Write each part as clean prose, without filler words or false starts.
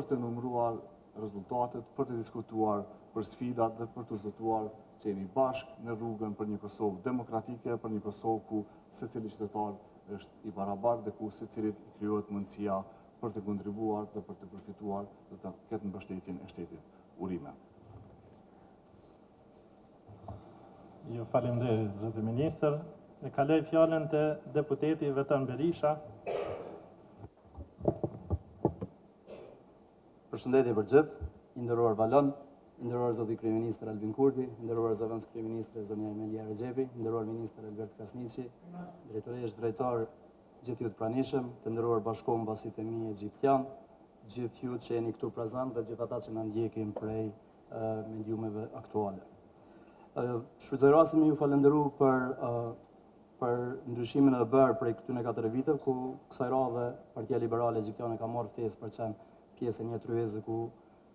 për të numëruar rezultatet, për të diskutuar për sfidat dhe për të zotuar që jemi bashkë në rrugën për një Kosovë demokratike, për një Kosovë ku secili qytetar është i barabartë dhe ku secilit i krijohet mundësia për të kontribuar dhe për të përfituar dhe të ketë mbështetjen e shtetit. Urime. Ju faleminderit, zoti ministër. E kaloj fjalën te deputeti Vetan Berisha. Përshëndetje për gjithë, i nderuar Valon, i nderuar zoti kryeministër Albin Kurti, i nderuar zëvendës kryeministre zonja Emilia Rexhepi, i nderuar ministër Albert Krasniqi, drejtoresh drejtor gjithë ju të pranishëm, të nderuar bashkëkombësit e mi egjiptian, gjithë ju që jeni këtu prezant dhe gjithë ata që na ndjekin prej mediumeve aktuale. Shfrytëzoj rastin me ju falenderu për ndryshimin e bërë prej këtyne 4 viteve, ku kësaj radhe Partia Liberale Egjiptiane ka marrë ftesë për qenë pjesë e një tryeze ku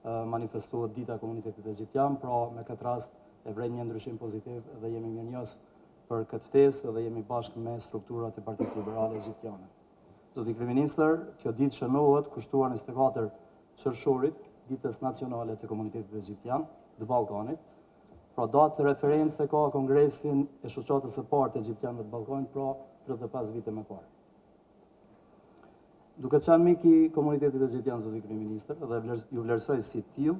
manifestohet dita e komunitetit egjiptian, pra me këtë rast e vrej një ndryshim pozitiv dhe jemi mirënjohës për këtë ftesë dhe jemi bashkë me strukturat e Partisë Liberale Egjiptiane. Zoti kryeministër, kjo ditë shënohet kushtuar 24 qershorit, ditës nacionale të komunitetit egjiptian të Ballkanit. Pra datë referencë ka Kongresin e Shoqatës së Parë të Egjiptianëve të Ballkanit, pra 35 vite më parë. Duke qenë mik i komunitetit egjiptian, zoti kryeministër, dhe ju vlerësoj si tillë,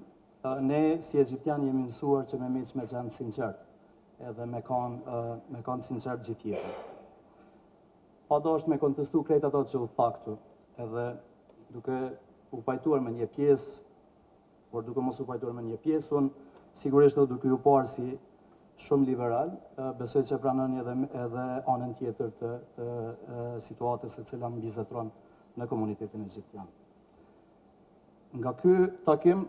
ne si egjiptian jemi mësuar që me miq me qenë sinqert, edhe me kanë sinqert gjithë jetën. Pa dashur me kontestu krejt ato që u faktu, edhe duke u pajtuar me një pjesë, por duke mos u pajtuar me një pjesë, unë sigurisht edhe duke ju parë si shumë liberal, besoj që pranoni edhe anën tjetër të situatës e cila mbizetron në komunitetin egjiptian. Nga ky takim,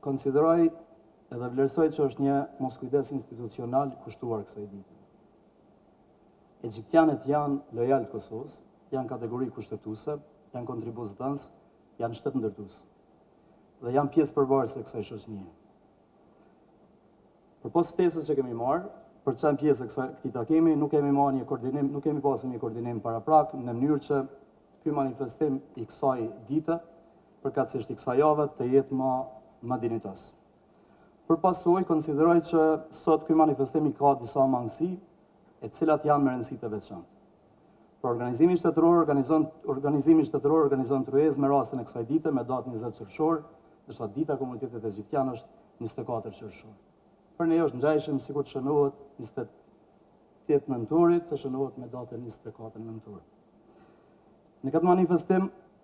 konsideroj edhe vlerësoj që është një moskujdes institucional kushtuar kësaj dite. Egjiptianët janë lojal të Kosovës, janë kategori kushtetuese, janë kontribues, janë shtet ndërtues dhe janë pjesë përbërëse e kësaj shoqënie. Përpos ftesës që kemi marrë, për të qenë pjesë e këtij takimi, nuk kemi marrë një koordinim, nuk kemi pasur një koordinim paraprak në mënyrë që ky manifestim i kësaj dite, përkatësisht i kësaj jave, të jetë më dinjitos. Përpasoj, konsideroj që sot ky manifestim i ka disa mangësi, e cilat janë me rëndësi të veçantë. Për organizimi shtetëror organizon tryezë me rastin e kësaj dite me datë 20 qershor, ndërsa dita e komunitetit egjiptian është 24 qershor. Për ne është ngjajshëm sikur të shënohet 28 nëntorit, të shënohet me datën 24 nëntor. Në këtë manifestim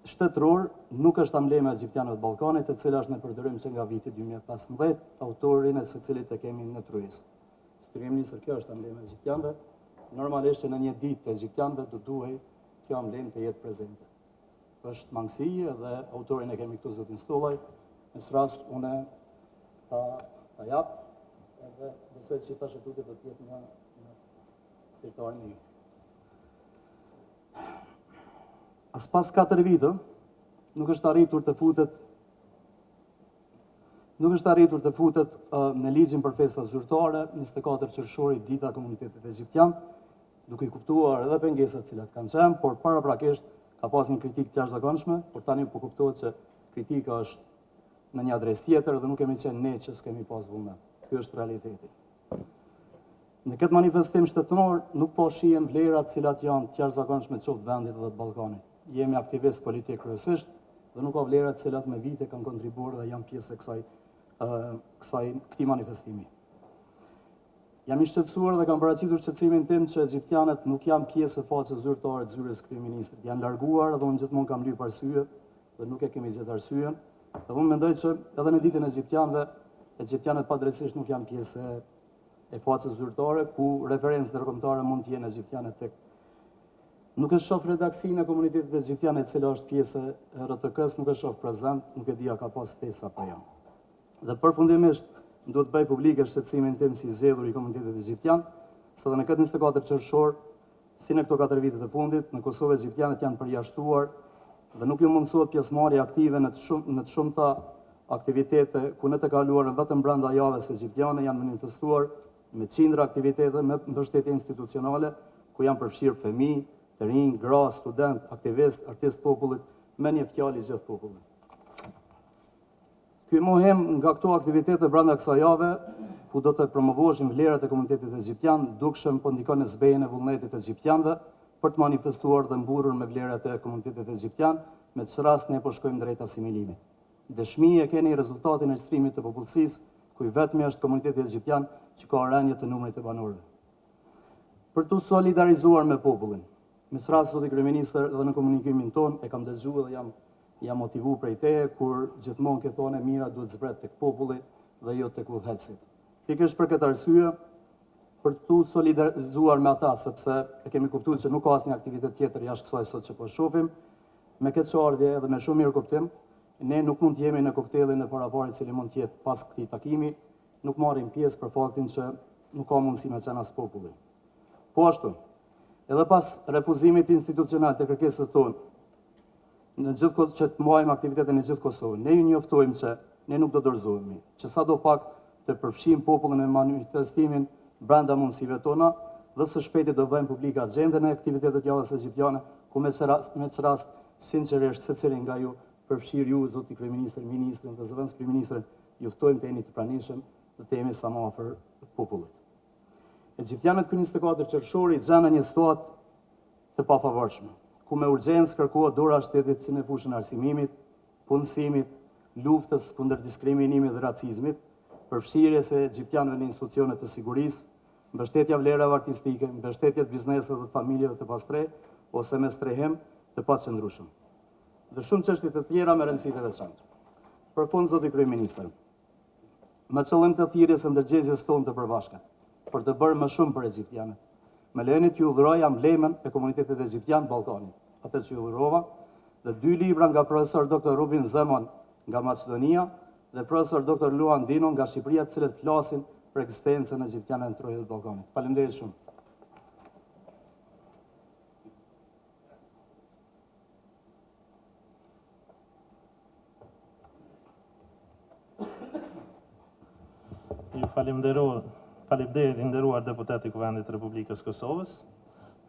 shtetëror nuk është amblema egjiptianëve të Ballkanit, e cila është në përdorim që nga viti 2015, autorin e secilit e kemi në tryezë. Kryeministër, kjo është amblema egjiptianëve. Normalisht që në një ditë të egjiptianëve do duhej kjo amblemë të jetë prezente. Është mangësi dhe autorin e kemi këtu zotin Stollaj. Në rast unë ta jap edhe besoj që tash tutje do të jetë në sektorin e ju. As pas 4 vite, nuk është arritur të futet në ligjin për festat zyrtare 24 qershori dita e komunitetit egjiptian, duke i kuptuar edhe pengesat cilat kanë qenë, por paraprakisht ka pas një kritikë të jashtëzakonshme, por tani po kuptohet që kritika është në një adresë tjetër dhe nuk kemi qenë ne që s'kemi pas vullnet. Ky është realiteti. Në këtë manifestim shtetëror nuk po shihen vlerat cilat janë të jashtëzakonshme qoftë vendit dhe të Ballkanit. Jemi aktivist politik kryesisht dhe nuk ka vlerat cilat me vite kanë kontribuar dhe janë pjesë e këtij manifestimi. Jam i shqetësuar dhe kam paraqitur shqetësimin tim që egjiptianët nuk janë pjesë e faqes zyrtare të zyres kryeministrit. Janë larguar dhe unë gjithmonë kam lyp arsye dhe nuk e kemi gjetur arsyen. Dhe unë mendoj që edhe në ditën e egjiptianëve, egjiptianët padrejtisht nuk janë pjesë e faqes zyrtare, ku referencë ndërkombëtare mund të jenë egjiptianët tek. Nuk e shoh redaksinë e komunitetit egjiptian e cila është pjesë e RTK-s, nuk e shoh prezant, nuk e di a ka pas ftesë apo jo. Dhe përfundimisht, duhet të bëj publike shqetësimin tim si zgjedhur i komunitetit egjiptian, se edhe në këtë 24 qershor, si në këto 4 vite të fundit, në Kosovë egjiptianët janë përjashtuar dhe nuk ju mundësohet pjesëmarrje aktive në të shumta aktivitete ku në të kaluarën vetëm brenda javës egjiptiane janë manifestuar me qindra aktivitete me mbështetje institucionale ku janë përfshirë fëmijë, të rinj, gra, student, aktivist, artist popullit, me një fjalë i gjithë popullit. Ky mohim nga këto aktivitete brenda kësaj jave, ku do të promovoheshin vlerat e komunitetit egjiptian, dukshëm po ndikon në zbejën e vullnetit egjiptianëve për të manifestuar dhe mburur me vlerat e komunitetit egjiptian, me të rast ne po shkojmë drejt asimilimit. Dëshmi e keni rezultatin e shtrimit të popullsisë, ku i vetmi është komuniteti egjiptian që ka rënje të numrit të banorëve. Për të solidarizuar me popullin, me së rast zoti kryeministër dhe në komunikimin ton e kam dëgjuar dhe jam motivu prej teje, kur gjithmonë ke thonë mira duhet zbret tek populli dhe jo tek udhëheqësit. Pikërisht për këtë arsye, për të solidarizuar me ata, sepse e kemi kuptuar që nuk ka asnjë aktivitet tjetër jashtë kësaj sot që po shohim, me këtë çardhje dhe me shumë mirë kuptim, ne nuk mund të jemi në koktelin e paraparit cili mund të jetë pas këtij takimi, nuk marrim pjesë për faktin që nuk ka mundësi me qenë as populli. Po ashtu, edhe pas refuzimit institucional të kërkesës tonë, në gjithë që të mbajmë aktivitetin në gjithë Kosovën, ne ju njoftojmë që ne nuk do dorëzohemi, që sadopak të përfshijmë popullin në manifestimin brenda mundësive tona dhe së shpejti do bëjmë publike agjendën e aktivitetet javës egjiptiane, ku me që rast sinqerisht secili nga ju përfshirë ju, zoti kryeministër, ministrin dhe zëvendës kryeministrin, ju ftojmë të jeni të pranishëm dhe të jemi sa më afër popullit. Egjiptianët ky 24 qershori gjenden në një situatë të papavarshme, ku me urgjencë kërkohet dora e shtetit si në fushën e arsimimit, punësimit, luftës kundër diskriminimit dhe racizmit, përfshirjes e egjiptianëve në institucionet të sigurisë, mbështetja vlerave artistike, mbështetja të bizneset dhe familjeve të pastre, ose me strehim të paqëndrueshëm. Dhe shumë çështje të tjera me rëndësi të veçantë. Për fund, zoti kryeministër, me qëllim të thirrjes së ndërgjegjës tonë të përbashkët, për të bërë më shumë për egjiptianët, me lejeni t'ju udhëroj amblemën e komunitetit egjiptian Ballkanit, atë që ju udhërova, dhe 2 libra nga profesor Dr. Rubin Zemon nga Maqedonia dhe profesor Dr. Luan Dino nga Shqipëria, të cilët flasin për ekzistencën egjiptiane në trojën e Ballkanit. Faleminderit shumë. Ju falimderit i nderuar deputet i Kuvendit të Republikës Kosovës.